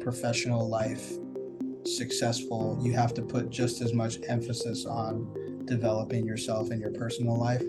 professional life successful, you have to put just as much emphasis on developing yourself in your personal life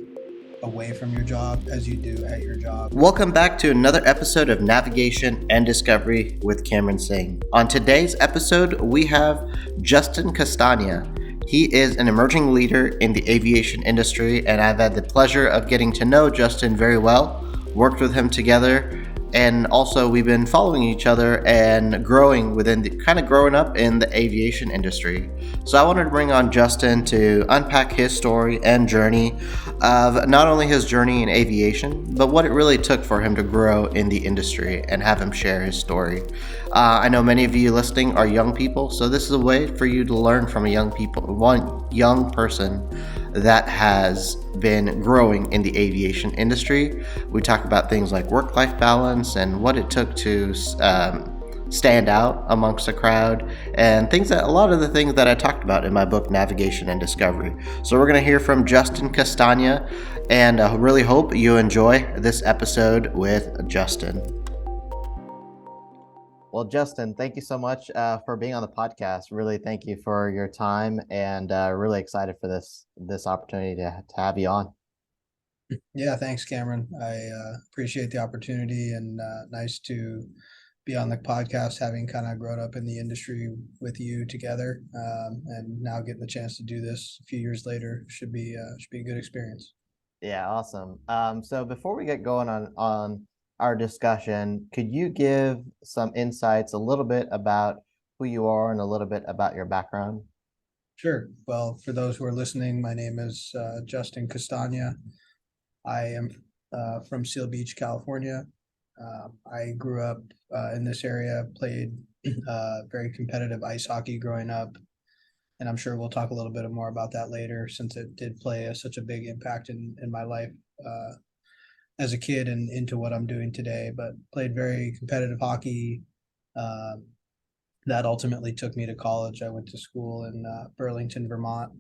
away from your job as you do at your job. Welcome back to another episode of Navigation and Discovery with Cameron Singh. On today's episode, we have Justin Castagna. He is an emerging leader in the aviation industry, and I've had the pleasure of getting to know Justin very well, worked with him together, and also we've been following each other and growing up in the aviation industry. So I wanted to bring on Justin to unpack his story and journey of not only his journey in aviation, but what it really took for him to grow in the industry and have him share his story. I know many of you listening are young people, so this is a way for you to learn from one young person that has been growing in the aviation industry. We talk about things like work-life balance and what it took to stand out amongst the crowd, and a lot of the things that I talked about in my book, Navigation and Discovery. So we're going to hear from Justin Castagna, and I really hope you enjoy this episode with Justin. Well, Justin, thank you so much for being on the podcast. Really, thank you for your time, and really excited for this opportunity to have you on. Yeah, thanks, Cameron. I appreciate the opportunity, and nice to be on the podcast, having kind of grown up in the industry with you together, and now getting the chance to do this a few years later should be a good experience. Yeah, awesome. So before we get going on our discussion, could you give some insights, a little bit about who you are and a little bit about your background? Sure. Well, for those who are listening, my name is Justin Castagna. I am from Seal Beach, California. I grew up in this area, played very competitive ice hockey growing up, and I'm sure we'll talk a little bit more about that later, since it did play such a big impact in my life as a kid and into what I'm doing today. But played very competitive hockey. That ultimately took me to college. I went to school in Burlington, Vermont,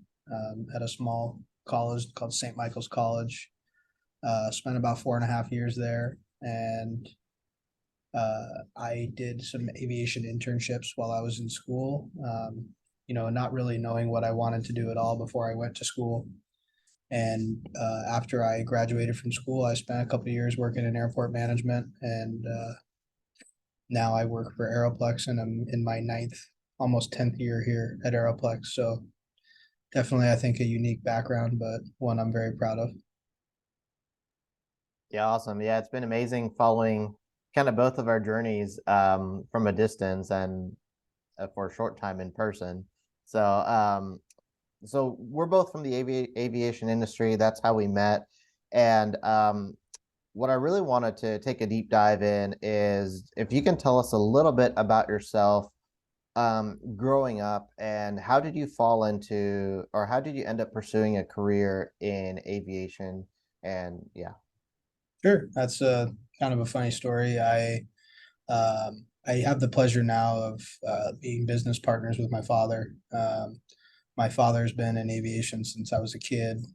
at a small college called St. Michael's College. Spent about 4.5 years there, and I did some aviation internships while I was in school. Not really knowing what I wanted to do at all before I went to school. And after I graduated from school, I spent a couple of years working in airport management, and now I work for Aeroplex, and I'm in my almost 10th year here at Aeroplex. So definitely, I think, a unique background, but one I'm very proud of. Yeah, awesome. Yeah, it's been amazing following kind of both of our journeys from a distance and for a short time in person. So we're both from the aviation industry. That's how we met. And what I really wanted to take a deep dive in is if you can tell us a little bit about yourself growing up, and how did you how did you end up pursuing a career in aviation? And yeah. Sure. That's a kind of a funny story. I have the pleasure now of being business partners with my father. My father's been in aviation since I was a kid.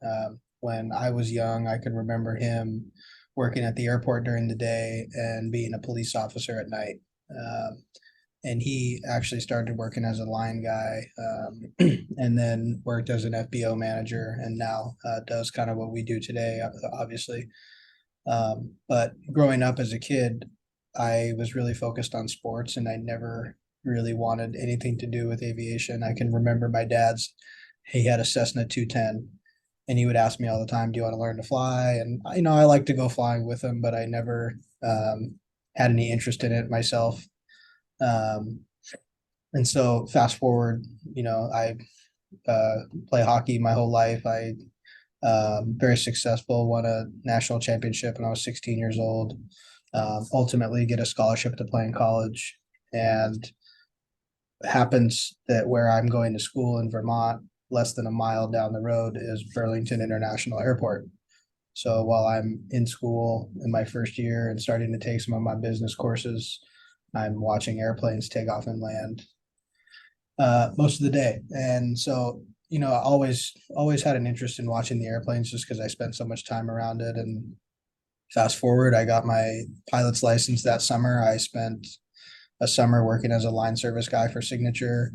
When I was young, I could remember him working at the airport during the day and being a police officer at night. And he actually started working as a line guy, and then worked as an FBO manager, and now does kind of what we do today, obviously. But growing up as a kid, I was really focused on sports, and I never really wanted anything to do with aviation. I can remember he had a Cessna 210, and he would ask me all the time, "Do you want to learn to fly?" And I like to go flying with him, but I never had any interest in it myself. And so fast forward, I play hockey my whole life. I very successful, won a national championship when I was 16 years old. Ultimately get a scholarship to play in college, and happens that where I'm going to school in Vermont, less than a mile down the road, is Burlington International Airport. So while I'm in school in my first year and starting to take some of my business courses, I'm watching airplanes take off and land most of the day. And so, I always had an interest in watching the airplanes just because I spent so much time around it. And fast forward, I got my pilot's license that summer. I spent a summer working as a line service guy for Signature.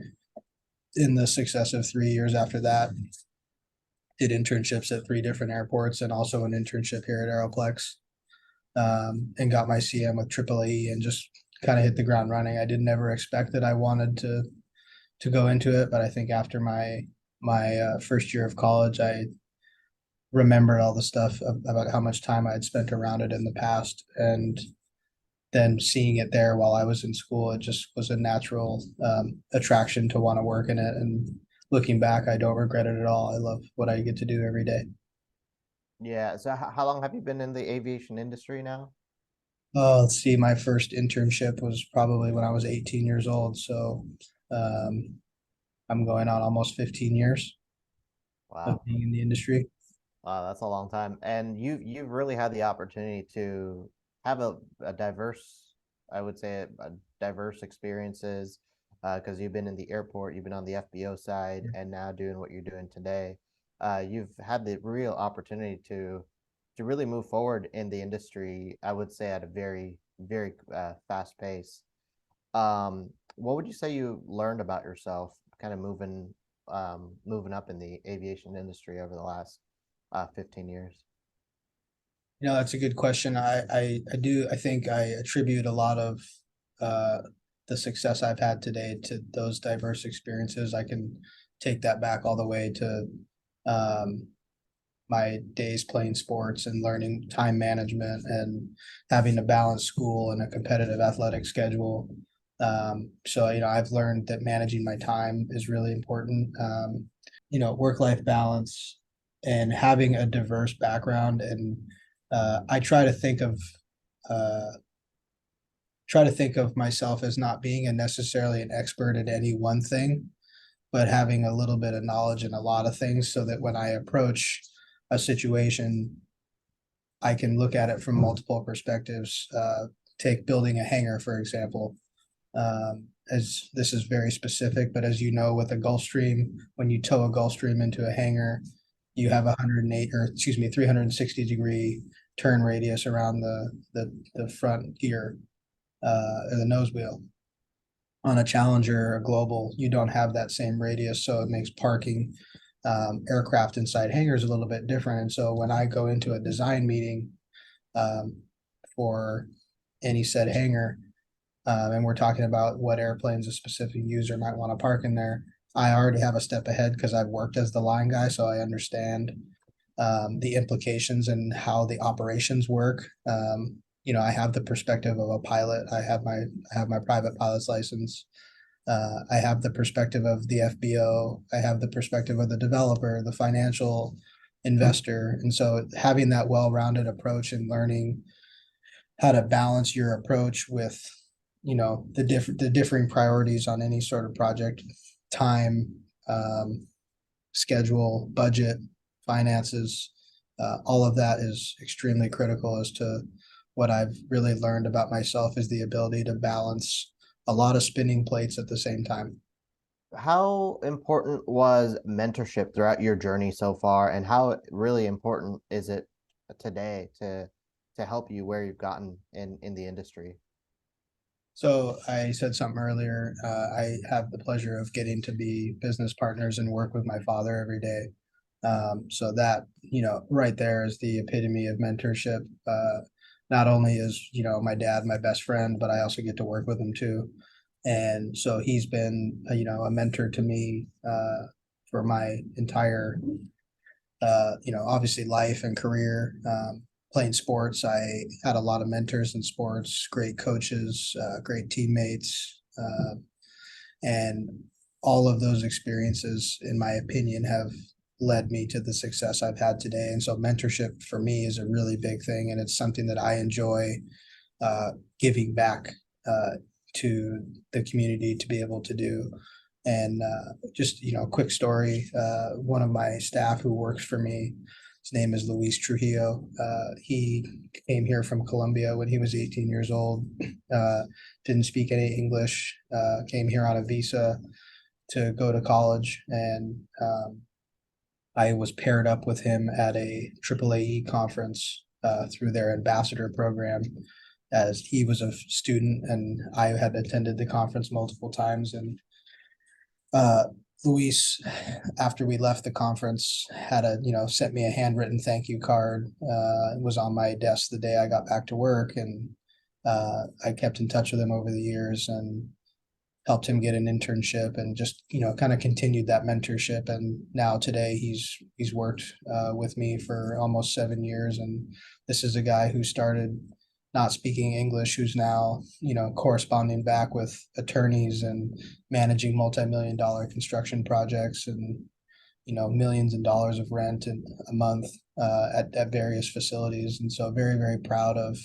In the successive 3 years after that, did internships at three different airports and also an internship here at Aeroplex, and got my CM with AAA and just kind of hit the ground running. I did never expect that I wanted to go into it, but I think after my first year of college, I remembered all the stuff about how much time I had spent around it in the past, and then seeing it there while I was in school, it just was a natural attraction to want to work in it. And looking back, I don't regret it at all. I love what I get to do every day. Yeah. So how long have you been in the aviation industry now? Oh, let's see. My first internship was probably when I was 18 years old. So um, I'm going on almost 15 years of Wow. being in the industry. Wow, that's a long time. And you've really had the opportunity to have a diverse, I would say, diverse experiences, because you've been in the airport, you've been on the FBO side, and now doing what you're doing today. You've had the real opportunity to really move forward in the industry, I would say, at a very fast pace. What would you say you learned about yourself, kind of moving up in the aviation industry over the last 15 years? That's a good question. I think I attribute a lot of uh, the success I've had today to those diverse experiences. I can take that back all the way to um, my days playing sports and learning time management and having a balanced school and a competitive athletic schedule. So, I've learned that managing my time is really important. Work-life balance and having a diverse background. And I uh, try to think of myself as not being necessarily an expert at any one thing, but having a little bit of knowledge in a lot of things so that when I approach a situation, I can look at it from multiple perspectives. Take building a hangar, for example. As this is very specific, but as you know, with a Gulfstream, when you tow a Gulfstream into a hangar, you have 108, or excuse me, 360-degree turn radius around the front gear, or the nose wheel. On a Challenger or a Global, you don't have that same radius, so it makes parking aircraft inside hangars a little bit different. And so when I go into a design meeting um, for any said hangar, and we're talking about what airplanes a specific user might want to park in there, I already have a step ahead because I've worked as the line guy, so I understand the implications and how the operations work. I have the perspective of a pilot. I have my private pilot's license. I have the perspective of the FBO. I have the perspective of the developer, the financial investor. And so having that well-rounded approach and learning how to balance your approach with, the differing priorities on any sort of project, time, um, schedule, budget, finances, all of that is extremely critical as to what I've really learned about myself is the ability to balance a lot of spinning plates at the same time. How important was mentorship throughout your journey so far, and how really important is it today to help you where you've gotten in the industry? So I said something earlier. I have the pleasure of getting to be business partners and work with my father every day. So that, right there is the epitome of mentorship. Not only is, my dad my best friend, but I also get to work with him too. And so he's been, a mentor to me for my entire, obviously life and career. Playing sports, I had a lot of mentors in sports, great coaches, great teammates, and all of those experiences, in my opinion, have led me to the success I've had today. And so mentorship for me is a really big thing, and it's something that I enjoy uh, giving back to the community to be able to do. And just, quick story. One of my staff who works for me, his name is Luis Trujillo. He came here from Colombia when he was 18 years old. Uh, didn't speak any English. Came here on a visa to go to college, and I was paired up with him at a AAAE conference through their ambassador program. as he was a student and I had attended the conference multiple times. And uh, Luis, after we left the conference, had sent me a handwritten thank you card. It was on my desk the day I got back to work, and I kept in touch with him over the years and helped him get an internship and just kind of continued that mentorship. And now today he's worked with me for almost 7 years, and this is a guy who started not speaking English, who's now corresponding back with attorneys and managing multi-million dollar construction projects and millions of dollars of rent in a month at various facilities. And so very, very proud of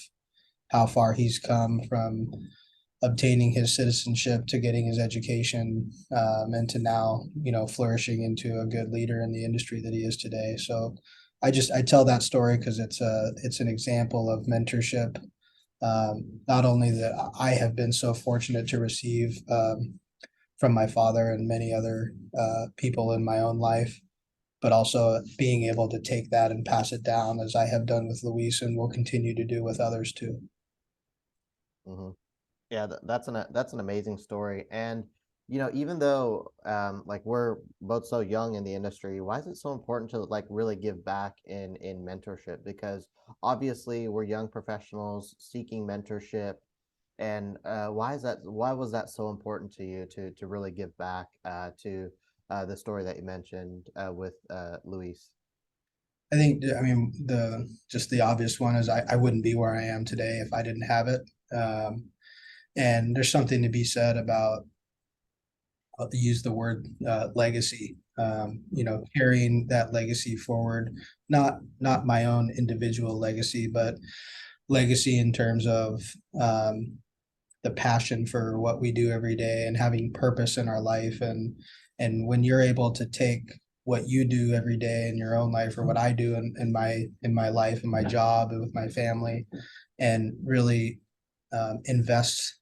how far he's come from obtaining his citizenship to getting his education, and to now flourishing into a good leader in the industry that he is today. So I tell that story because it's an example of mentorship, not only that I have been so fortunate to receive from my father and many other people in my own life, but also being able to take that and pass it down as I have done with Luis and will continue to do with others too. Hmm. Yeah, that's an amazing story. And even though like we're both so young in the industry, why is it so important to like really give back in mentorship? Because obviously we're young professionals seeking mentorship, and why is that? Why was that so important to you to really give back to the story that you mentioned with Luis? I mean, the obvious one is I wouldn't be where I am today if I didn't have it. And there's something to be said about, I'll use the word legacy. Carrying that legacy forward, not my own individual legacy, but legacy in terms of the passion for what we do every day and having purpose in our life. And when you're able to take what you do every day in your own life, or what I do in my life and my job and with my family, and really invest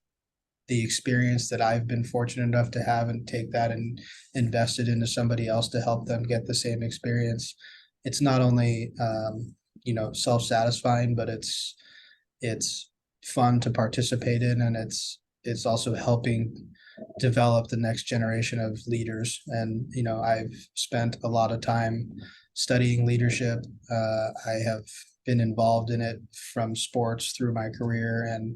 the experience that I've been fortunate enough to have and take that and invest it into somebody else to help them get the same experience. It's not only self-satisfying, but it's fun to participate in, and it's also helping develop the next generation of leaders. And I've spent a lot of time studying leadership. I have been involved in it from sports through my career, and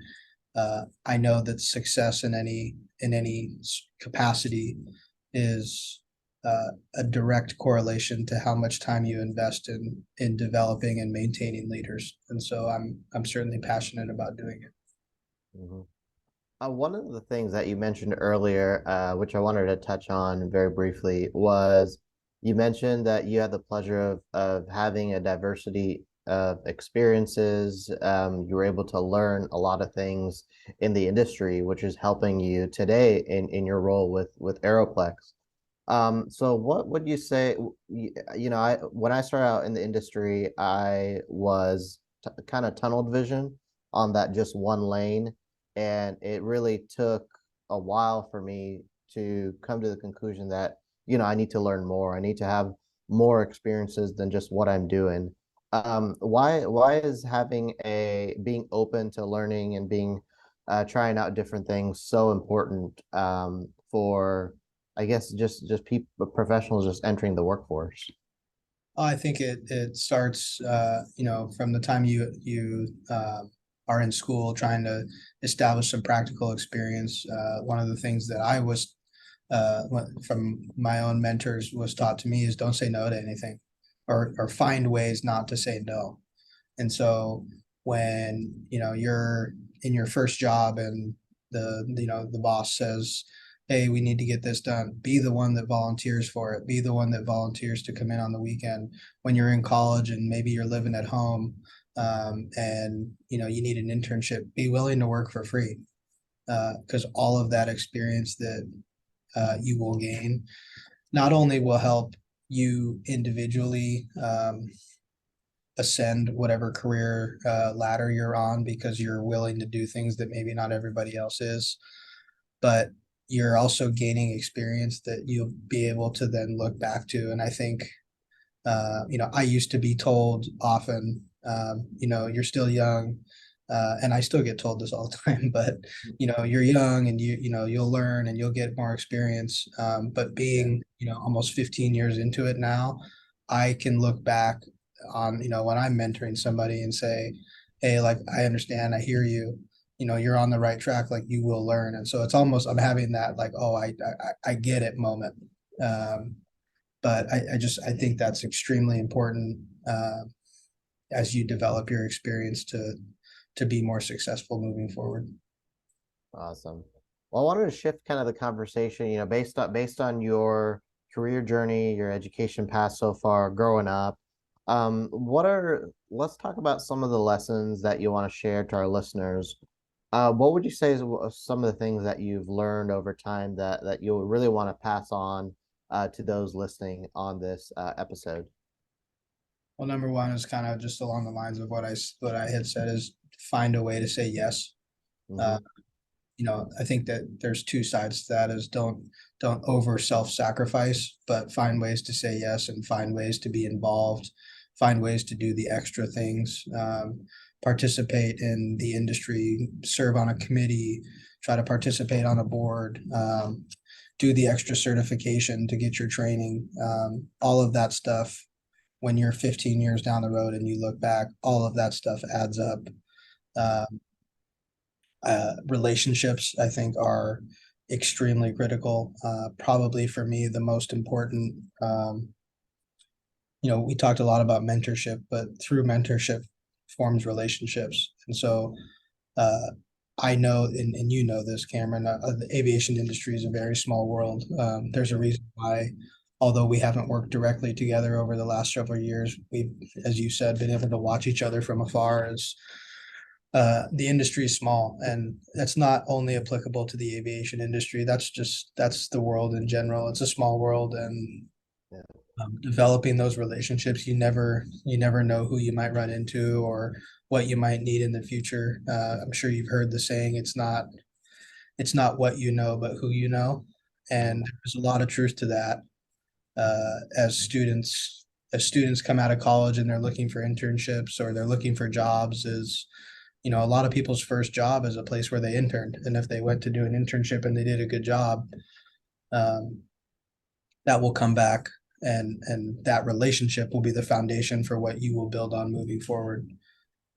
I know that success in any capacity is a direct correlation to how much time you invest in developing and maintaining leaders. And so I'm certainly passionate about doing it. Mhm. One of the things that you mentioned earlier, which I wanted to touch on very briefly, was you mentioned that you had the pleasure of having a diversity of experiences. You were able to learn a lot of things in the industry, which is helping you today in your role with Aeroplex. So what would you say, I when I started out in the industry, I was kind of tunnel vision on that just one lane, and it really took a while for me to come to the conclusion that, I need to learn more. I need to have more experiences than just what I'm doing. Why is having a being open to learning and being trying out different things so important for I guess just people professionals just entering the workforce. I think it starts from the time you are in school trying to establish some practical experience. One of the things that I was from my own mentors was taught to me is don't say no to anything, or find ways not to say no. And so when you're in your first job and the boss says, hey, we need to get this done, be the one that volunteers for it, be the one that volunteers to come in on the weekend. When you're in college and maybe you're living at home, and you need an internship, be willing to work for free, because all of that experience that you will gain not only will help you individually ascend whatever career ladder you're on, because you're willing to do things that maybe not everybody else is, but you're also gaining experience that you'll be able to then look back to. And I think I used to be told often, you're still young, and I still get told this all the time, but you're young and you'll learn and you'll get more experience. But Yeah. being, almost 15 years into it now, I can look back on, when I'm mentoring somebody and say, hey, like, I understand, I hear you, you're on the right track, like you will learn. And so it's almost, I'm having that like, oh, I get it moment. Um, but I think that's extremely important, as you develop your experience to be more successful moving forward. Awesome. Well, I wanted to shift kind of the conversation, based on your career journey, your education path so far, growing up. Let's talk about some of the lessons that you want to share to our listeners. What would you say is some of the things that you've learned over time that you really want to pass on to those listening on this episode? Well, number one is kind of just along the lines of what I had said, is find a way to say yes. Uh, Mm-hmm. I think that there's two sides to that, is don't over self-sacrifice, but find ways to say yes and find ways to be involved, find ways to do the extra things, participate in the industry, serve on a committee, try to participate on a board, do the extra certification to get your training, all of that stuff. When you're 15 years down the road and you look back, all of that stuff adds up. Uh, Relationships, I think, are extremely critical. Probably for me, the most important. We talked a lot about mentorship, but through mentorship forms relationships. And so uh, I know, and you know this, Cameron, the aviation industry is a very small world. There's a Yeah. reason why, although we haven't worked directly together over the last several years, we've, as you said, been able to watch each other from afar, as the industry is small, and that's not only applicable to the aviation industry. That's the world in general. It's a small world, and Yeah. developing those relationships, you never know who you might run into or what you might need in the future. I'm sure you've heard the saying, it's not what you know, but who you know, and Mm-hmm. there's a lot of truth to that. As students come out of college and they're looking for internships or they're looking for jobs, is a lot of people's first job is a place where they interned, and if they went to do an internship and they did a good job, um, that will come back, and that relationship will be the foundation for what you will build on moving forward. Mm-hmm.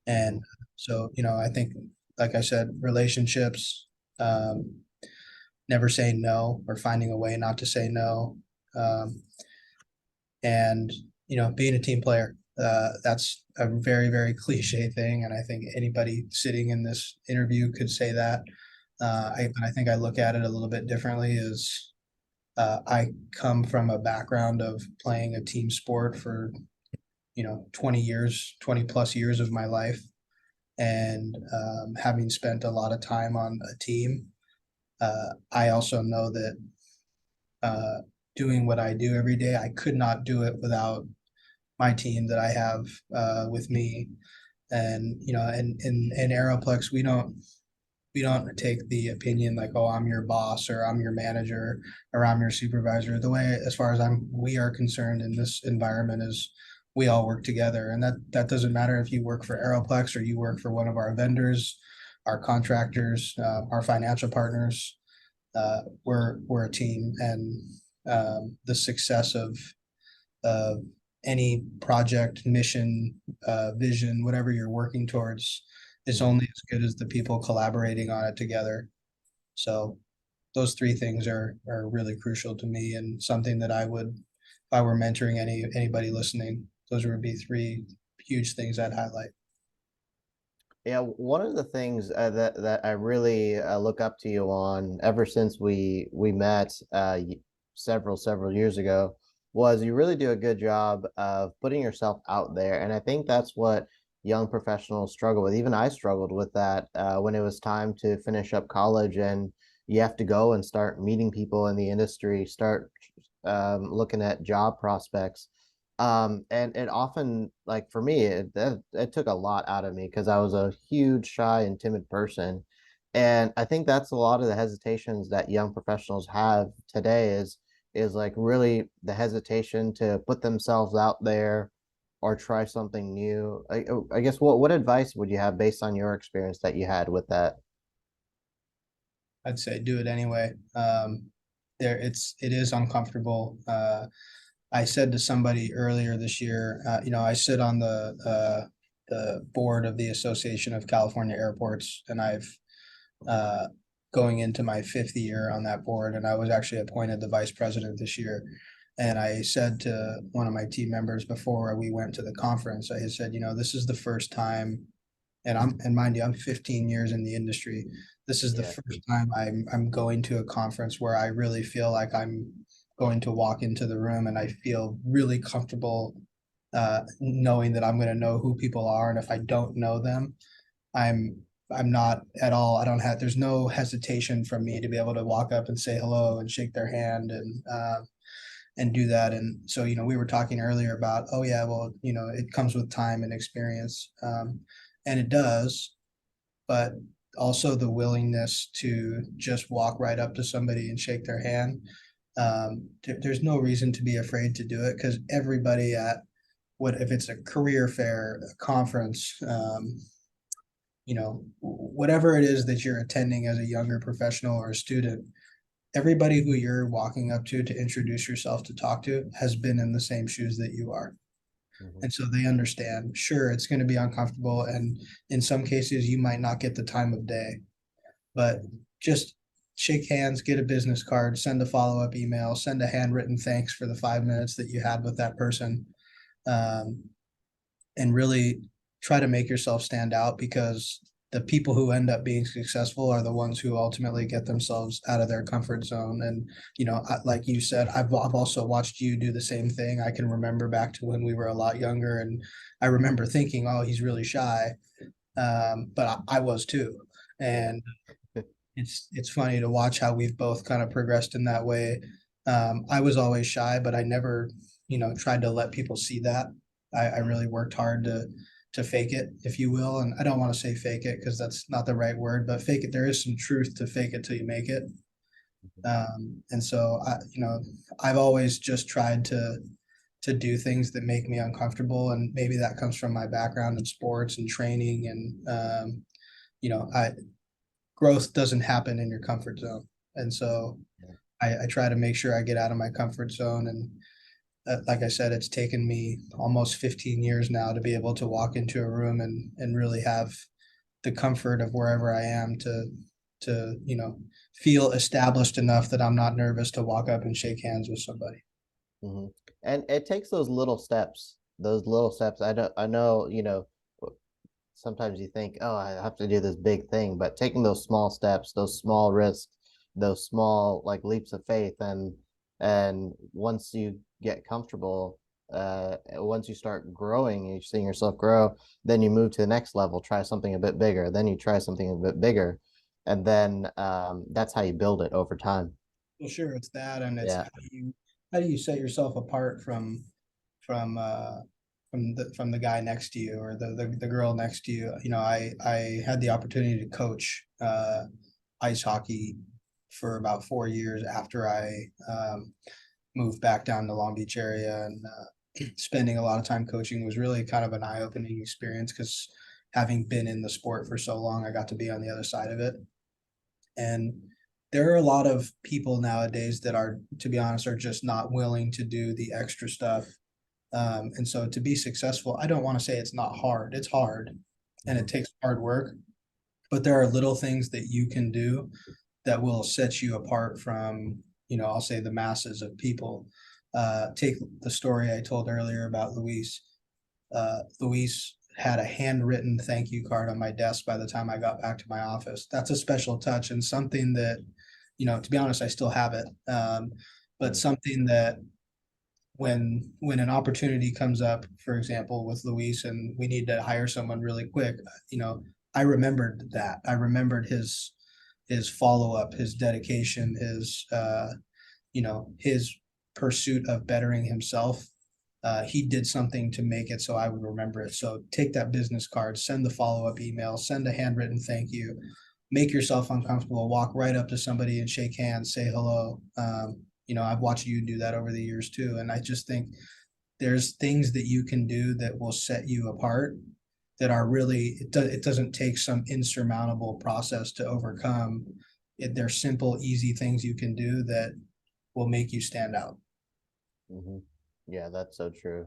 And so, I think, like I said, relationships, um, never saying no or finding a way not to say no, um, and being a team player. That's a very, very cliche thing, and I think anybody sitting in this interview could say that. I think I look at it a little bit differently. Is I come from a background of playing a team sport for 20 years, 20 plus years of my life, and having spent a lot of time on a team, I also know that uh, doing what I do every day, I could not do it without my team that I have with me. And in Aeroplex, we don't take the opinion like, oh, I'm your boss or I'm your manager or I'm your supervisor. The way, as far as we are concerned in this environment, is we all work together, and that doesn't matter if you work for Aeroplex or you work for one of our vendors, our contractors, our financial partners. We're a team, and the success of any project, mission, vision, whatever you're working towards, is Mm-hmm. only as good as the people collaborating on it together. So those three things are really crucial to me, and something that if I were mentoring anybody listening, those would be three huge things I'd highlight. Yeah, one of the things that I really look up to you on ever since we met several years ago was you really do a good job of putting yourself out there, and I think that's what young professionals struggle with. Even I struggled with that when it was time to finish up college, and you have to go and start meeting people in the industry, start looking at job prospects. And it often, like for me, it took a lot out of me because I was a huge shy and timid person. And I think that's a lot of the hesitations that young professionals have today is like really the hesitation to put themselves out there, or try something new. I guess what advice would you have based on your experience that you had with that? I'd say do it anyway. It is uncomfortable. I said to somebody earlier this year, I sit on the board of the Association of California Airports, and I've uh, going into my fifth year on that board, and I was actually appointed the vice president this year. And I said to one of my team members before we went to the conference, I said, this is the first time, and mind you, I'm 15 years in the industry. This is the Yeah. first time I'm going to a conference where I really feel like I'm going to walk into the room and I feel really comfortable knowing that I'm going to know who people are, and if I don't know them, I'm I'm not at all. I don't have. There's no hesitation from me to be able to walk up and say hello and shake their hand and do that. And so, we were talking earlier about, oh yeah, well, it comes with time and experience, and it does, but also the willingness to just walk right up to somebody and shake their hand. There's no reason to be afraid to do it because everybody at what if it's a career fair, a conference, whatever it is that you're attending as a younger professional or a student, everybody who you're walking up to introduce yourself to talk to has been in the same shoes that you are. Mhm. And so they understand, sure, it's going to be uncomfortable. And in some cases, you might not get the time of day, but just shake hands, get a business card, send a follow up email, send a handwritten thanks for the 5 minutes that you had with that person. Um, and really try to make yourself stand out because the people who end up being successful are the ones who ultimately get themselves out of their comfort zone. And like you said, I've also watched you do the same thing. I can remember back to when we were a lot younger, and I remember thinking, oh, he's really shy, but I was too. Yeah. And it's funny to watch how we've both kind of progressed in that way. I was always shy, but I never, tried to let people see that. I really worked hard to fake it, if you will. And I don't want to say fake it because that's not the right word, but fake it. There is some truth to fake it till you make it. And so I've always just tried to do things that make me uncomfortable, and maybe that comes from my background in sports and training, and I growth doesn't happen in your comfort zone. And so Yeah. I try to make sure I get out of my comfort zone. And like I said, it's taken me almost 15 years now to be able to walk into a room and really have the comfort of wherever I am to feel established enough that I'm not nervous to walk up and shake hands with somebody. Hmm. And it takes those little steps. Those little steps. I know, sometimes you think, oh, I have to do this big thing, but taking those small steps, those small risks, those small like leaps of faith, and once you get comfortable, once you start growing and you're seeing yourself grow, then you move to the next level, try something a bit bigger, then you try something a bit bigger, and then that's how you build it over time. Well, sure, it's that, and it's Yeah. how do you set yourself apart from uh from the guy next to you or the girl next to you. I had the opportunity to coach ice hockey for about 4 years after I moved back down to Long Beach area, and spending a lot of time coaching was really kind of an eye-opening experience because having been in the sport for so long, I got to be on the other side of it. And there are a lot of people nowadays that are, to be honest, are just not willing to do the extra stuff. And so to be successful, I don't want to say it's not hard. It's hard and it Mhm. takes hard work, but there are little things that you can do that will set you apart from, I'll say the masses of people. Take the story I told earlier about Luis. Luis had a handwritten thank you card on my desk by the time I got back to my office. That's a special touch and something that, to be honest, I still have it. But Mhm. something that when an opportunity comes up, for example, with Luis and we need to hire someone really quick, I remembered that. I remembered his follow up, his dedication, his pursuit of bettering himself. He did something to make it so I would remember it. So take that business card, send the follow up email, send a handwritten thank you, make yourself uncomfortable, walk right up to somebody and shake hands, say hello. I've watched you do that over the years too. And I just think there's things that you can do that will set you apart that are really it doesn't take some insurmountable process to overcome. They're simple, easy things you can do that will make you stand out. Hmm. Yeah, that's so true.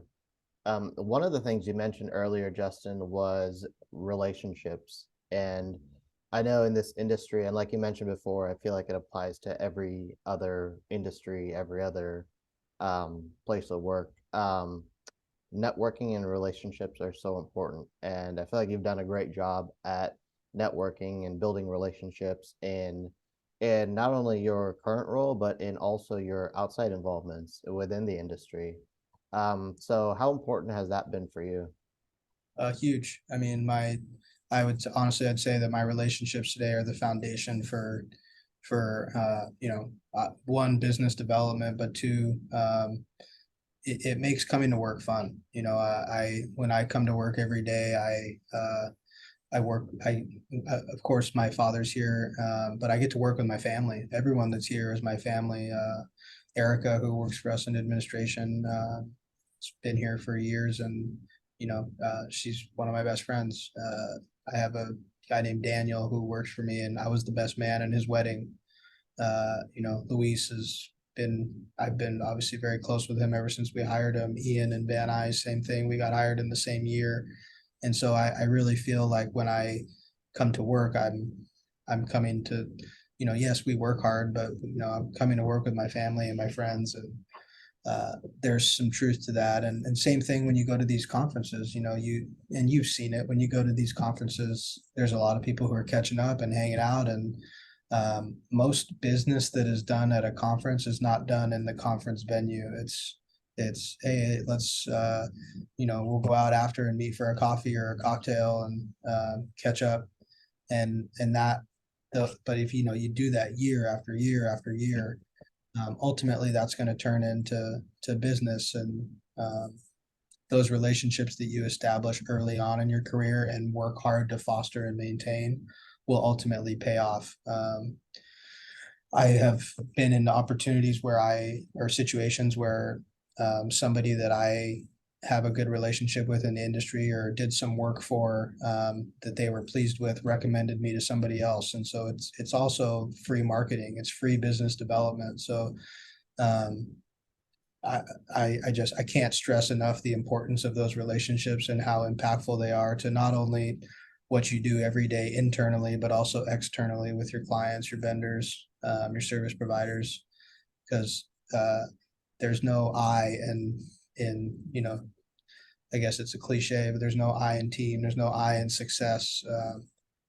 One of the things you mentioned earlier, Justin, was relationships. And I know in this industry, and like you mentioned before, I feel like it applies to every other industry, every other place of work. Networking and relationships are so important. And I feel like you've done a great job at networking and building relationships in not only your current role, but in also your outside involvements within the industry. So how important has that been for you? Huge. I mean, I'd say that my relationships today are the foundation for one, business development, but two, it makes coming to work fun. When I come to work every day, I work. Of course, my father's here, but I get to work with my family. Everyone that's here is my family. Erica, who works for us in administration, has been here for years, and she's one of my best friends. I have a guy named Daniel who works for me, and I was the best man in his wedding. Luis has been, I've been obviously very close with him ever since we hired him. Ian and Van Nuys, same thing. We got hired in the same year. And so I really feel like when I come to work, I'm coming to, yes, we work hard, but I'm coming to work with my family and my friends, and there's some truth to that. And same thing when you go to these conferences, you've seen it when you go to these conferences. There's a lot of people who are catching up and hanging out, and most business that is done at a conference is not done in the conference venue. It's hey, let's we'll go out after and meet for a coffee or a cocktail and catch up, and that but if you do that year after year after year, ultimately that's going to turn into business, and those relationships that you establish early on in your career and work hard to foster and maintain will ultimately pay off. I have been in opportunities or situations where somebody that I have a good relationship with in the industry or did some work for, that they were pleased with, recommended me to somebody else. And so it's also free marketing. It's free business development. So um, I, I can't stress enough the importance of those relationships and how impactful they are to not only what you do every day internally, but also externally with your clients, your vendors, your service providers, because there's no I in I guess it's a cliche, but there's no I in team. There's no I in success.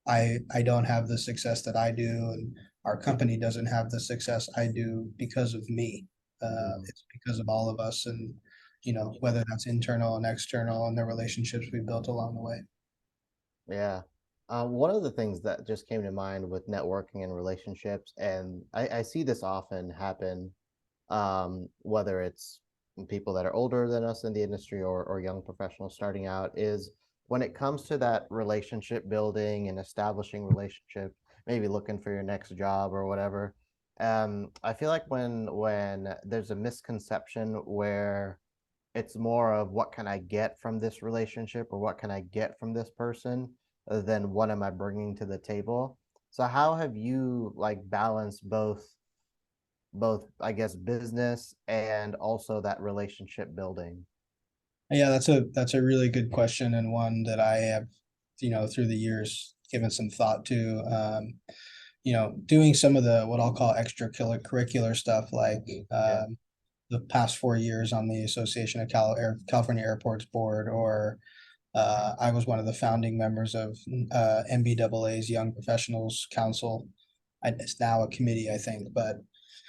I don't have the success that I do, and our company doesn't have the success I do because of me. Mhm. It's because of all of us, and whether that's internal and external, and the relationships we built along the way. Yeah. One of the things that just came to mind with networking and relationships, and I see this often happen, whether it's people that are older than us in the industry or young professionals starting out, is when it comes to that relationship building and establishing relationship, maybe looking for your next job or whatever. I feel like when there's a misconception where it's more of what can I get from this relationship or what can I get from this person than what am I bringing to the table. So how have you like balanced both I guess business and also that relationship building? Yeah, that's a really good question, and one that I have, through the years given some thought to. Doing some of the what I'll call extracurricular stuff, like Yeah. the past 4 years on the Association of California Airports Board, or I was one of the founding members of MBAA's Young Professionals Council. It's now a committee, I think, but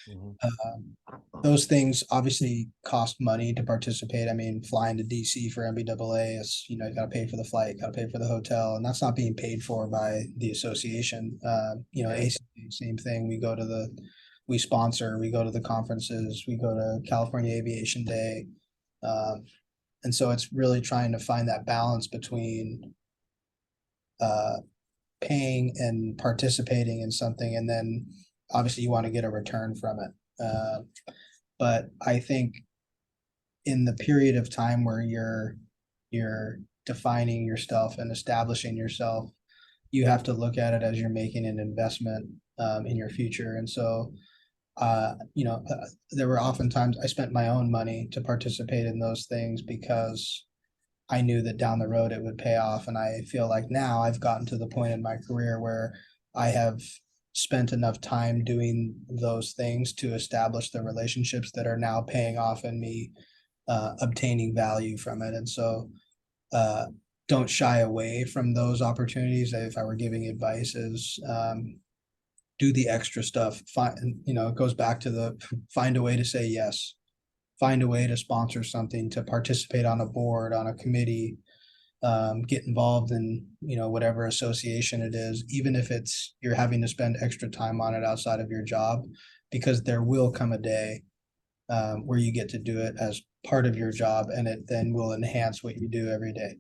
Hmm. um, those things obviously cost money to participate. I mean, flying to DC for MBAA is, you got to pay for the flight, got to pay for the hotel, and that's not being paid for by the association. Yeah. ACA, same thing. We sponsor, we go to the conferences, we go to California Aviation Day. Um, and so it's really trying to find that balance between uh, paying and participating in something, and then obviously you want to get a return from it. But I think in the period of time where you're defining yourself and establishing yourself, you have to look at it as you're making an investment in your future. And so, there were oftentimes I spent my own money to participate in those things because I knew that down the road it would pay off. And I feel like now I've gotten to the point in my career where I have spent enough time doing those things to establish the relationships that are now paying off and me obtaining value from it. And so, uh, don't shy away from those opportunities. If I were giving advice, is do the extra stuff. It goes back to the find a way to say yes, find a way to sponsor something, to participate on a board, on a committee, get involved in, whatever association it is, even if it's you're having to spend extra time on it outside of your job, because there will come a day where you get to do it as part of your job, and it then will enhance what you do every day.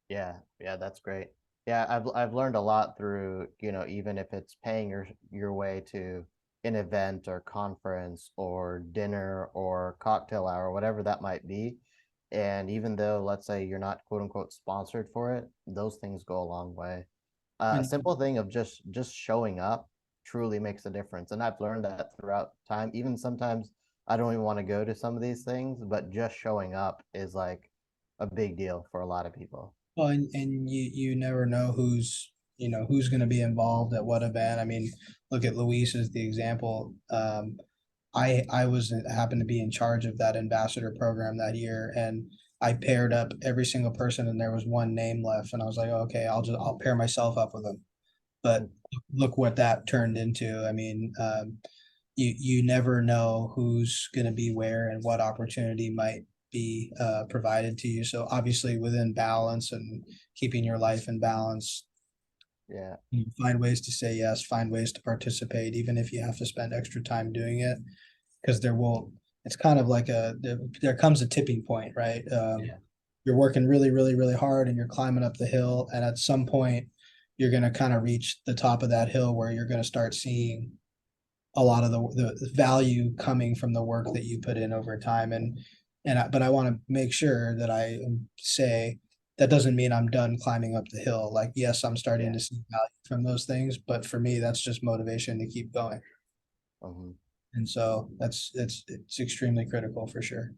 Yeah, yeah, that's great. Yeah, I've learned a lot through, even if it's paying your way to an event or conference or dinner or cocktail hour, whatever that might be. And even though, let's say you're not quote unquote sponsored for it, those things go a long way. A And simple thing of just showing up truly makes a difference. And I've learned that throughout time. Even sometimes I don't even want to go to some of these things, but just showing up is like a big deal for a lot of people. well, and you never know who's going to be involved at what event. I mean, look at Luis as the example. I was happened to be in charge of that ambassador program that year, and I paired up every single person, and there was one name left, and I was like, okay, I'll pair myself up with them. But look what that turned into. I mean, you never know who's going to be where and what opportunity might be provided to you. So obviously, within balance and keeping your life in balance, Yeah, you find ways to say yes, find ways to participate, even if you have to spend extra time doing it, because there will. It's kind of like there comes a tipping point, right? yeah, You're working really, really, really hard, and you're climbing up the hill, and at some point, you're going to kind of reach the top of that hill where you're going to start seeing a lot of the value coming from the work that you put in over time. But I want to make sure that I say that doesn't mean I'm done climbing up the hill. Like, yes, I'm starting yeah. to see value from those things, but for me, that's just motivation to keep going. Mhm. And so it's extremely critical for sure.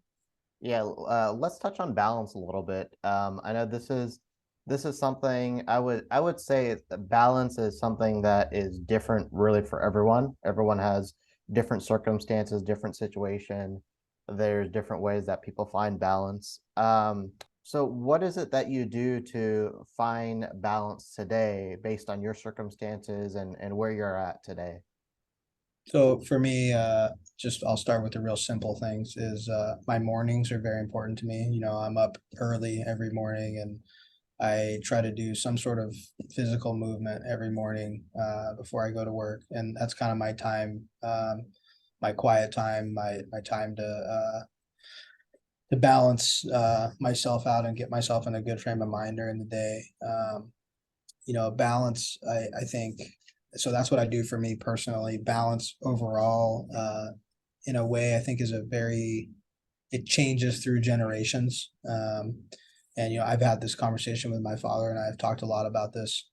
Yeah, let's touch on balance a little bit. I know this is something I would say balance is something that is different really for everyone. Everyone has different circumstances, different situation. There's different ways that people find balance. So what is it that you do to find balance today based on your circumstances and where you're at today? So for me, just I'll start with the real simple things. Is my mornings are very important to me. I'm up early every morning, and I try to do some sort of physical movement every morning before I go to work, and that's kind of my time, my quiet time, my time to balance myself out and get myself in a good frame of mind during the day. Balance. I think so. That's what I do for me personally. Balance overall, in a way, I think is a very it changes through generations. And I've had this conversation with my father, and I've talked a lot about this.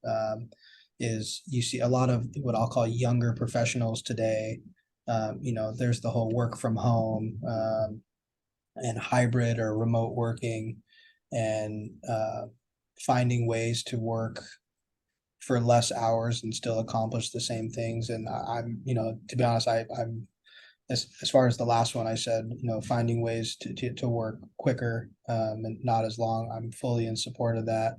Is you see a lot of what I'll call younger professionals today. There's the whole work from home and hybrid or remote working, and finding ways to work for less hours and still accomplish the same things. And I'm, to be honest, I'm as far as the last one I said, finding ways to work quicker and not as long. I'm fully in support of that.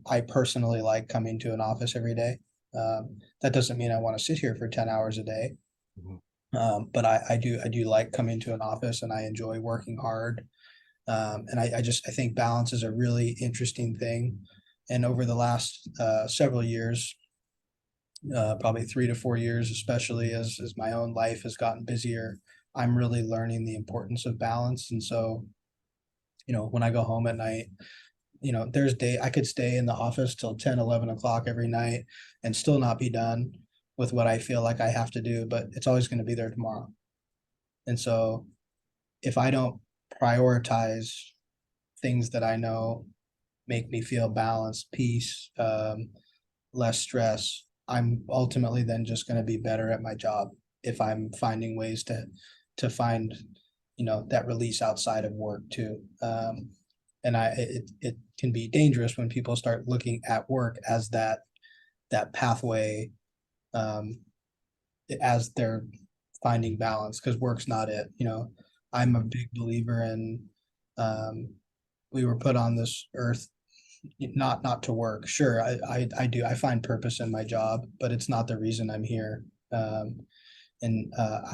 I personally like coming to an office every day. That doesn't mean I want to sit here for 10 hours a day. Mhm. But I do like coming to an office, and I enjoy working hard. And I think balance is a really interesting thing. And over the last several years, probably 3 to 4 years, especially as my own life has gotten busier, I'm really learning the importance of balance. And so, when I go home at night, there's day I could stay in the office till 10, 11 o'clock every night and still not be done with what I feel like I have to do, but it's always going to be there tomorrow. And so if I don't prioritize things that I know make me feel balanced, peace, less stress, I'm ultimately then just going to be better at my job if I'm finding ways to find, that release outside of work too. And it can be dangerous when people start looking at work as that pathway, um, as they're finding balance, because work's not it. I'm a Mm-hmm. big believer in, um, we were put on this earth not to work. Sure, I do. I find purpose in my job, but it's not the reason I'm here.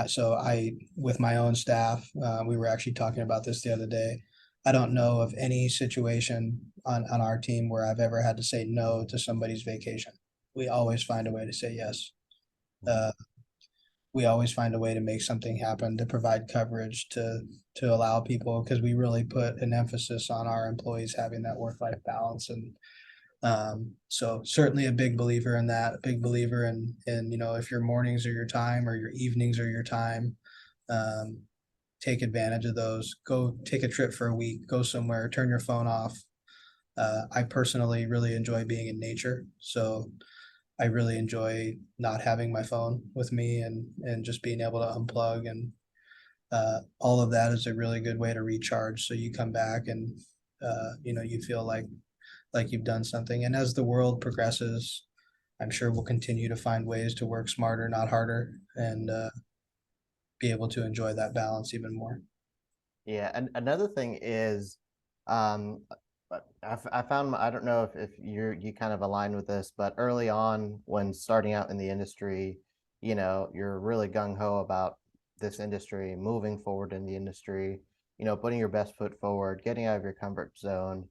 So with my own staff, we were actually talking about this the other day. I don't know of any situation on our team where I've ever had to say no to somebody's vacation. We always find a way to say yes. Mm-hmm. Uh, we always find a way to make something happen, to provide coverage, to allow people, because we really put an emphasis on our employees having that work-life balance. And so certainly a big believer in that, a big believer in, if your mornings are your time or your evenings are your time, um, take advantage of those. Go take a trip for a week, go somewhere, turn your phone off. I personally really enjoy being in nature. So I really enjoy not having my phone with me, and just being able to unplug, and all of that is a really good way to recharge. So you come back and, you feel like you've done something. And as the world progresses, I'm sure we'll continue to find ways to work smarter, not harder, and be able to enjoy that balance even more. Yeah, and another thing is, um, I found I don't know if you kind of align with this, but early on when starting out in the industry, you're really gung ho about this industry, moving forward in the industry, putting your best foot forward, getting out of your comfort zone,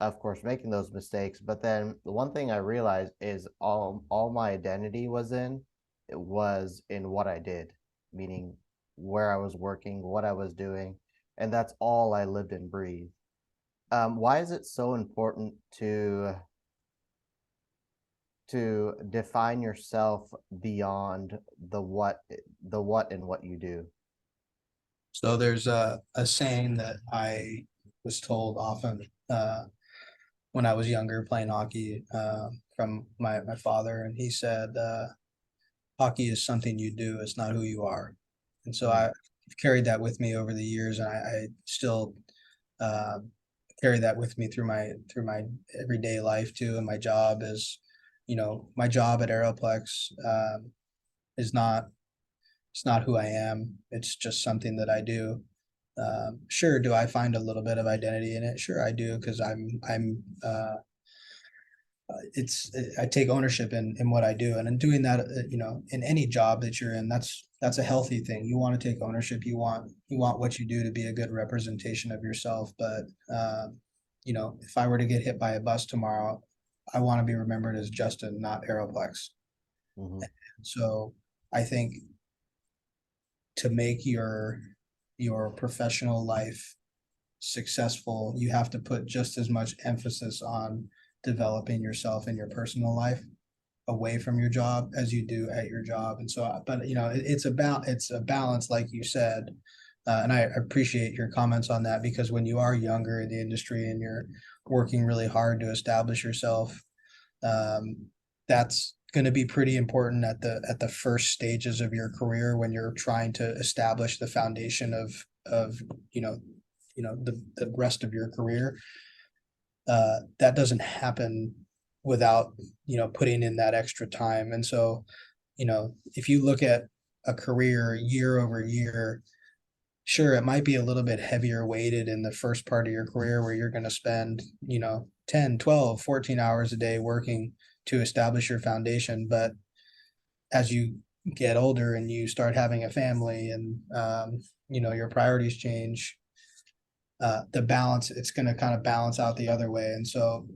of course, making those mistakes. But then the one thing I realized is all my identity was in what I did, meaning where I was working, what I was doing, and that's all I lived and breathed. Why is it so important to define yourself beyond the what and what you do? So there's a saying that I was told often, when I was younger playing hockey, from my father, and he said, hockey is something you do, it's not who you are. And so Mm, I've carried that with me over the years, and I still, uh, carry that with me through my everyday life too. And my job is, my job at Aeroplex, is not it's not who I am. It's just something that I do. Sure, do I find a little bit of identity in it? Sure, I do, because it's I take ownership in what I do, and in doing that, in any job that you're in, that's a healthy thing. You want to take ownership. You want what you do to be a good representation of yourself. But if I were to get hit by a bus tomorrow, I want to be remembered as Justin, not Aeroplex. mhm, So I think to make your professional life successful, you have to put just as much emphasis on developing yourself in your personal life away from your job as you do at your job. And so, but it's a balance, like you said. And I appreciate your comments on that, because when you are younger in the industry and you're working really hard to establish yourself, um, that's going to be pretty important at the first stages of your career, when you're trying to establish the foundation of you know the rest of your career. That doesn't happen without putting in that extra time. And so, if you look at a career year over year, sure, it might be a little bit heavier weighted in the first part of your career, where you're going to spend 10, 12, 14 hours a day working to establish your foundation. But as you get older and you start having a family, and your priorities change, the balance, it's going to kind of balance out the other way. And so,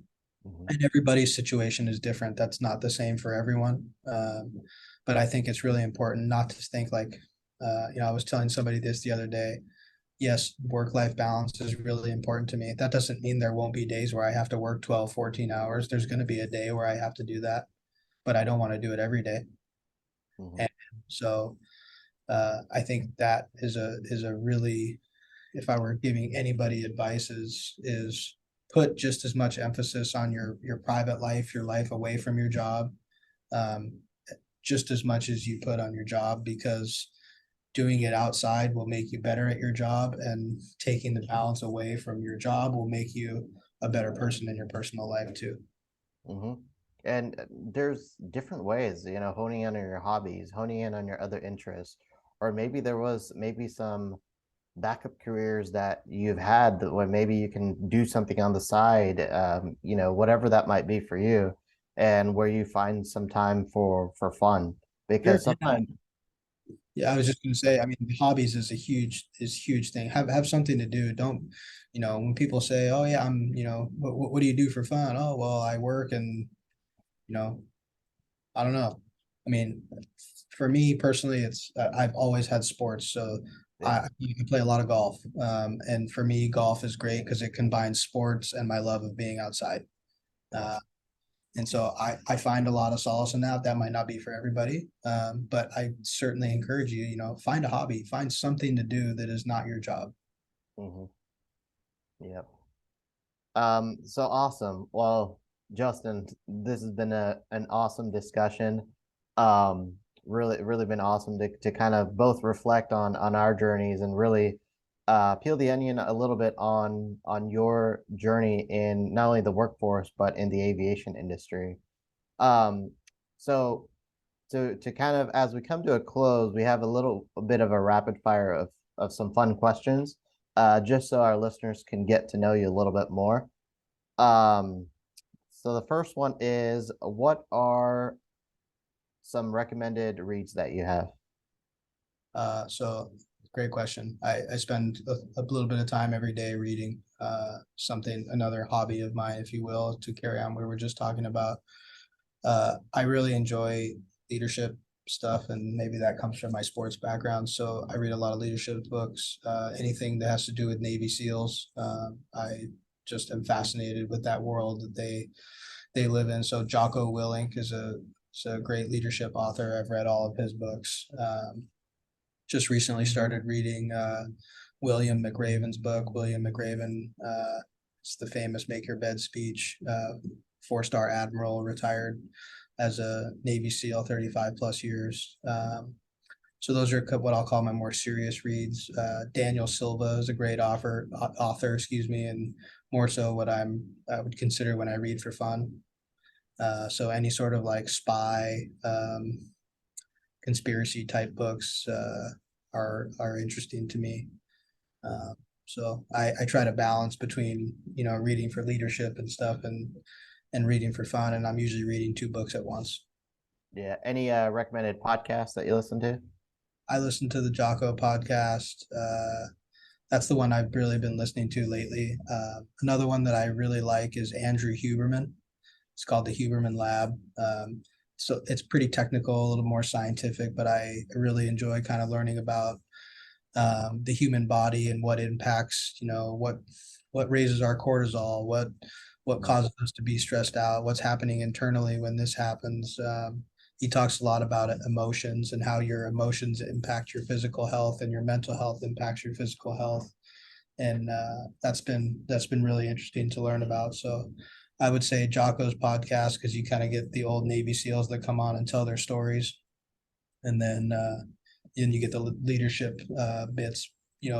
mhm, and everybody's situation is different. That's not the same for everyone. But I think it's really important not to think like, I was telling somebody this the other day. Yes, work-life balance is really important to me. That doesn't mean there won't be days where I have to work 12, 14 hours. There's going to be a day where I have to do that, but I don't want to do it every day. mhm, And so, I think that is a really if I were giving anybody advice, is put just as much emphasis on your private life, your life away from your job, um, just as much as you put on your job, because doing it outside will make you better at your job, and taking the balance away from your job will make you a better person in your personal life too. Hmm. And there's different ways, honing in on your hobbies, honing in on your other interests, or maybe there was maybe some backup careers that you've had that where maybe you can do something on the side, whatever that might be for you, and where you find some time for fun. Sure. Because Yeah. sometimes, Yeah, I was just gonna say, I mean, hobbies is huge thing. Have something to do. Don't, when people say, "Oh yeah, I'm," what do you do for fun? Oh well, I work, and you know, I don't know. I mean, for me personally, it's I've always had sports, so yeah. you can play a lot of golf. And for me, golf is great because it combines sports and my love of being outside. Yeah. Uh, and so I find a lot of solace in that. That might not be for everybody, but I certainly encourage you, find a hobby, find something to do that is not your job. Hmm. Yeah. So awesome. Well, Justin, this has been an awesome discussion. Um, really been awesome to kind of both reflect on our journeys and really peel the onion a little bit on your journey in not only the workforce but in the aviation industry. Um, so to kind of as we come to a close, we have a bit of a rapid fire of some fun questions, just so our listeners can get to know you a little bit more. Um, so the first one is, what are some recommended reads that you have? So great question. I spend a little bit of time every day reading something, another hobby of mine, if you will, to carry on we were just talking about. I really enjoy leadership stuff, and maybe that comes from my sports background. So I read a lot of leadership books, anything that has to do with Navy SEALs. I just am fascinated with that world that they live in. So Jocko Willink is a great leadership author. I've read all of his books. Just recently started reading William McRaven's book. William McRaven, it's the famous "Make Your Bed" speech. Four-star admiral, retired as a Navy SEAL, 35 plus years. So those are what I'll call my more serious reads. Daniel Silva is a great author, excuse me, and more so what I would consider when I read for fun. So any sort of like spy, conspiracy type books are interesting to me. Uh, so I try to balance between reading for leadership and stuff, and reading for fun, and I'm usually reading two books at once. Yeah. Any recommended podcasts that you listen to? I listen to the Jocko podcast. That's the one I've really been listening to lately. Another one that I really like is Andrew Huberman. It's called the Huberman Lab. So it's pretty technical, a little more scientific, but I really enjoy kind of learning about the human body and what impacts, what raises our cortisol, what Mhm. causes us to be stressed out, what's happening internally when this happens. He talks a lot about emotions and how your emotions impact your physical health, and your mental health impacts your physical health, and that's been really interesting to learn about. So I would say Jocko's podcast, because you kind of get the old Navy SEALs that come on and tell their stories, and then you get the leadership bits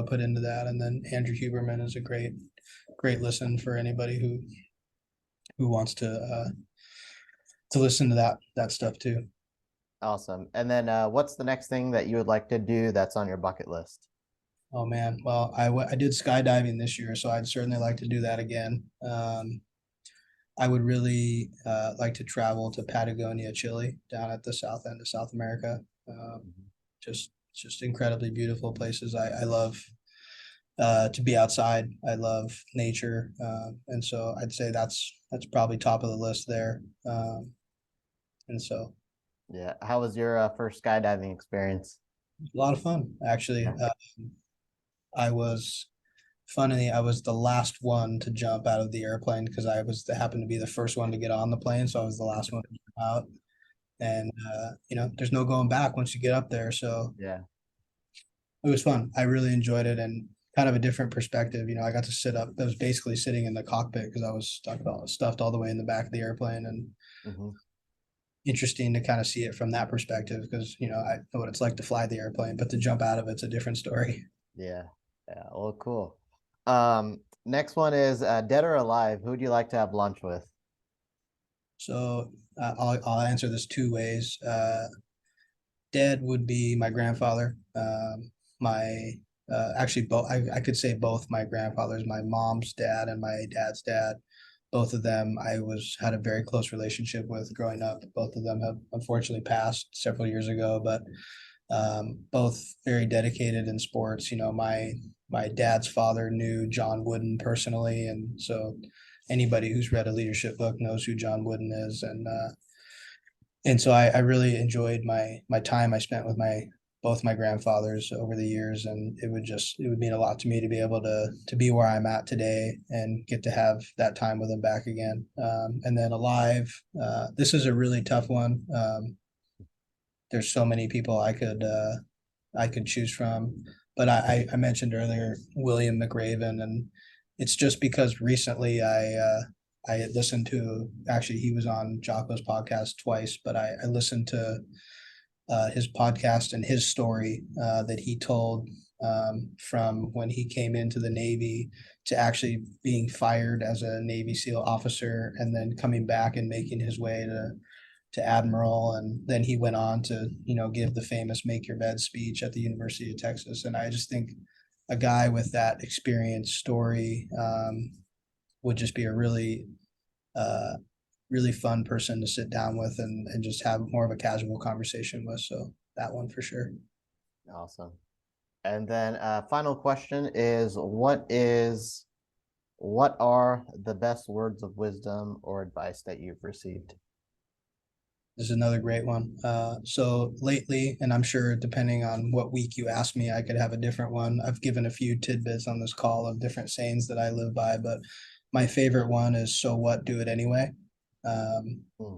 put into that, and then Andrew Huberman is a great listen for anybody who wants to listen to that stuff too. Awesome. And then what's the next thing that you would like to do that's on your bucket list? Oh man, well I did skydiving this year, so I'd certainly like to do that again. I would really like to travel to Patagonia, Chile, down at the south end of South America. Mhm. Just incredibly beautiful places. I love to be outside. I love nature, and so I'd say that's probably top of the list there. And so Yeah. How was your first skydiving experience? a lot of fun actually. I was funny. I was the last one to jump out of the airplane because happened to be the first one to get on the plane, so I was the last one to jump out. And there's no going back once you get up there. So Yeah. it was fun. I really enjoyed it, and kind of a different perspective. I got to sit up. I was basically sitting in the cockpit because I was stuffed all the way in the back of the airplane, and Hmm. interesting to kind of see it from that perspective because I know what it's like to fly the airplane, but to jump out of it's a different story. Yeah. Yeah. Well, cool. Next one is dead or alive. Who would you like to have lunch with? So I'll answer this two ways. Dead would be my grandfather. My Actually, both. I could say both my grandfathers, my mom's dad and my dad's dad. Both of them I was had a very close relationship with growing up. Both of them have unfortunately passed several years ago, but both very dedicated in sports. My dad's father knew John Wooden personally, and so anybody who's read a leadership book knows who John Wooden is, and so I really enjoyed my time I spent with my both my grandfathers over the years, and it would mean a lot to me to be able to be where I'm at today and get to have that time with them back again. And then alive, this is a really tough one. There's so many people I could choose from, but I mentioned earlier William McRaven, and it's just because recently I had listened to, actually he was on Jocko's podcast twice, but I listened to his podcast and his story that he told from when he came into the Navy to actually being fired as a Navy SEAL officer and then coming back and making his way to admiral, and then he went on to give the famous "Make Your Bed" speech at the University of Texas. And I just think a guy with that experience story would just be a uh, really fun person to sit down with and just have more of a casual conversation with. So that one for sure. Awesome. And then final question is what are the best words of wisdom or advice that you've received? This is another great one. So lately, and I'm sure depending on what week you ask me, I could have a different one. I've given a few tidbits on this call of different sayings that I live by, but my favorite one is "So what? Do it anyway." Um, Hmm.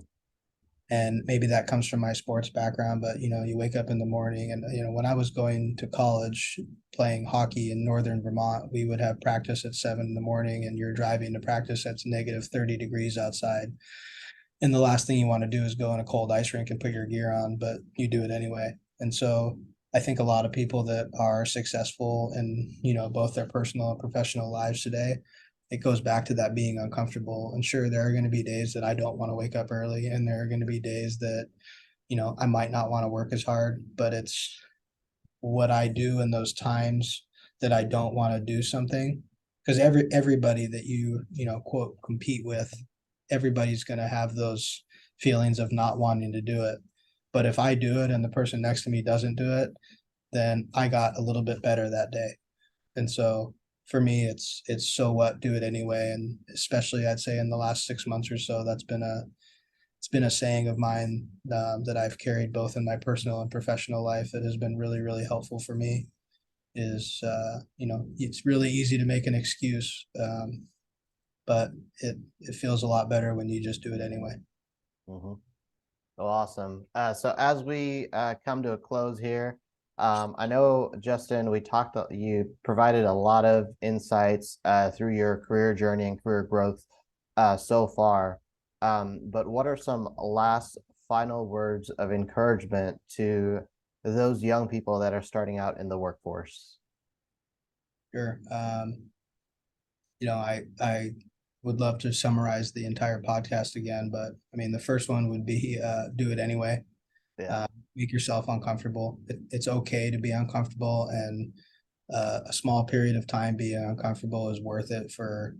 and maybe that comes from my sports background, but you wake up in the morning, and when I was going to college playing hockey in northern Vermont, we would have practice at 7 in the morning, and you're driving to practice that's negative 30 degrees outside, and the last thing you want to do is go in a cold ice rink and put your gear on, but you do it anyway. And so I think a lot of people that are successful in, both their personal and professional lives today, it goes back to that being uncomfortable. And sure, there are going to be days that I don't want to wake up early, and there are going to be days that, I might not want to work as hard, but it's what I do in those times that I don't want to do something. Because everybody that quote compete with, everybody's going to have those feelings of not wanting to do it. But if I do it and the person next to me doesn't do it, then I got a little bit better that day. And so for me, it's so what, do it anyway. And especially I'd say in the last 6 months or so, it's been a saying of mine that I've carried both in my personal and professional life that has been really, really helpful for me. Is it's really easy to make an excuse, but it feels a lot better when you just do it anyway. Hmm. Oh, awesome. So as we come to a close here, I know, Justin, you provided a lot of insights through your career journey and career growth so far. But what are some last final words of encouragement to those young people that are starting out in the workforce? Sure. I would love to summarize the entire podcast again, but I mean, the first one would be do it anyway. Yeah. Uh, make yourself uncomfortable. It's okay to be uncomfortable, and a small period of time being uncomfortable is worth it for,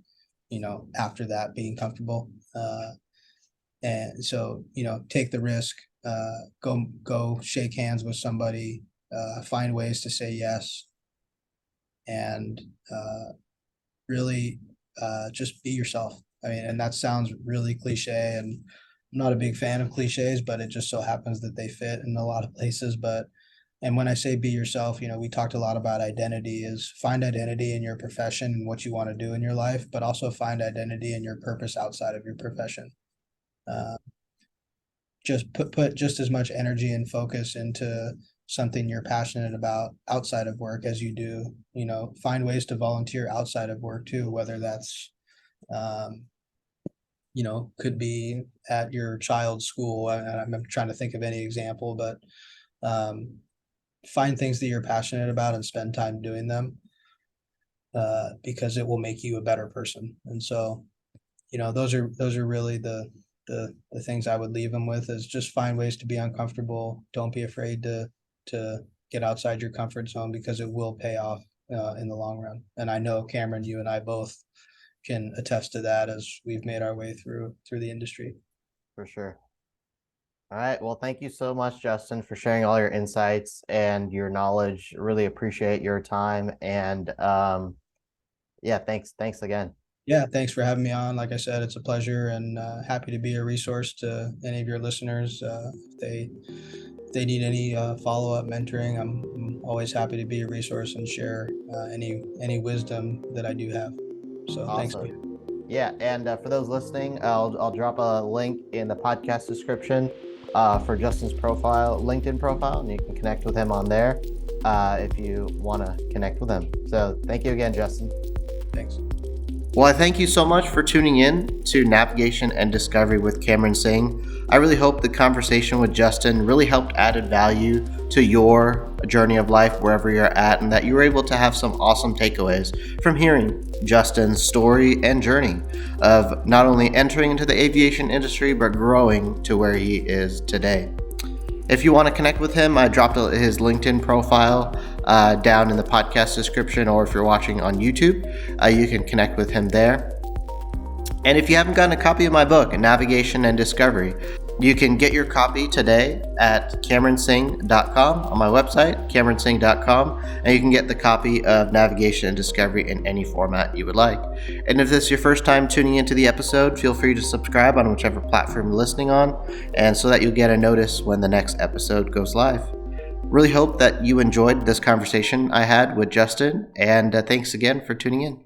after that being comfortable. And so, take the risk, go shake hands with somebody, find ways to say yes, and really just be yourself. I mean, and that sounds really cliche, and I'm not a big fan of cliches, but it just so happens that they fit in a lot of places. But and when I say be yourself, we talked a lot about identity. Is find identity in your profession and what you want to do in your life, but also find identity in your purpose outside of your profession. Uh, just put just as much energy and focus into something you're passionate about outside of work as you do, find ways to volunteer outside of work too, whether that's, um, could be at your child's school. I'm trying to think of any example, but um, find things that you're passionate about and spend time doing them, because it will make you a better person. And so, those are really the things I would leave them with, is just find ways to be uncomfortable. Don't be afraid to get outside your comfort zone, because it will pay off in the long run. And I know, Cameron, you and I both can attest to that, as we've made our way through the industry. For sure. All right. Well, thank you so much, Justin, for sharing all your insights and your knowledge. Really appreciate your time. And yeah, thanks again. Yeah, thanks for having me on. Like I said, it's a pleasure, and happy to be a resource to any of your listeners. If they need any follow up mentoring, I'm always happy to be a resource and share any wisdom that I do have. So thanks, Awesome. Pete. Yeah, and for those listening, I'll drop a link in the podcast description for Justin's profile, LinkedIn profile, and you can connect with him on there if you want to connect with him. So thank you again, Justin. Thanks. Well, I thank you so much for tuning in to Navigation and Discovery with Cameron Singh. I really hope the conversation with Justin really helped added value to your journey of life wherever you're at, and that you were able to have some awesome takeaways from hearing Justin's story and journey of not only entering into the aviation industry, but growing to where he is today. If you want to connect with him, I dropped his LinkedIn profile down in the podcast description, or if you're watching on YouTube, you can connect with him there. And if you haven't gotten a copy of my book, Navigation and Discovery, you can get your copy today at CameronSingh.com, on my website, CameronSingh.com, and you can get the copy of Navigation and Discovery in any format you would like. And if this is your first time tuning into the episode, feel free to subscribe on whichever platform you're listening on, and so that you'll get a notice when the next episode goes live. Really hope that you enjoyed this conversation I had with Justin, and thanks again for tuning in.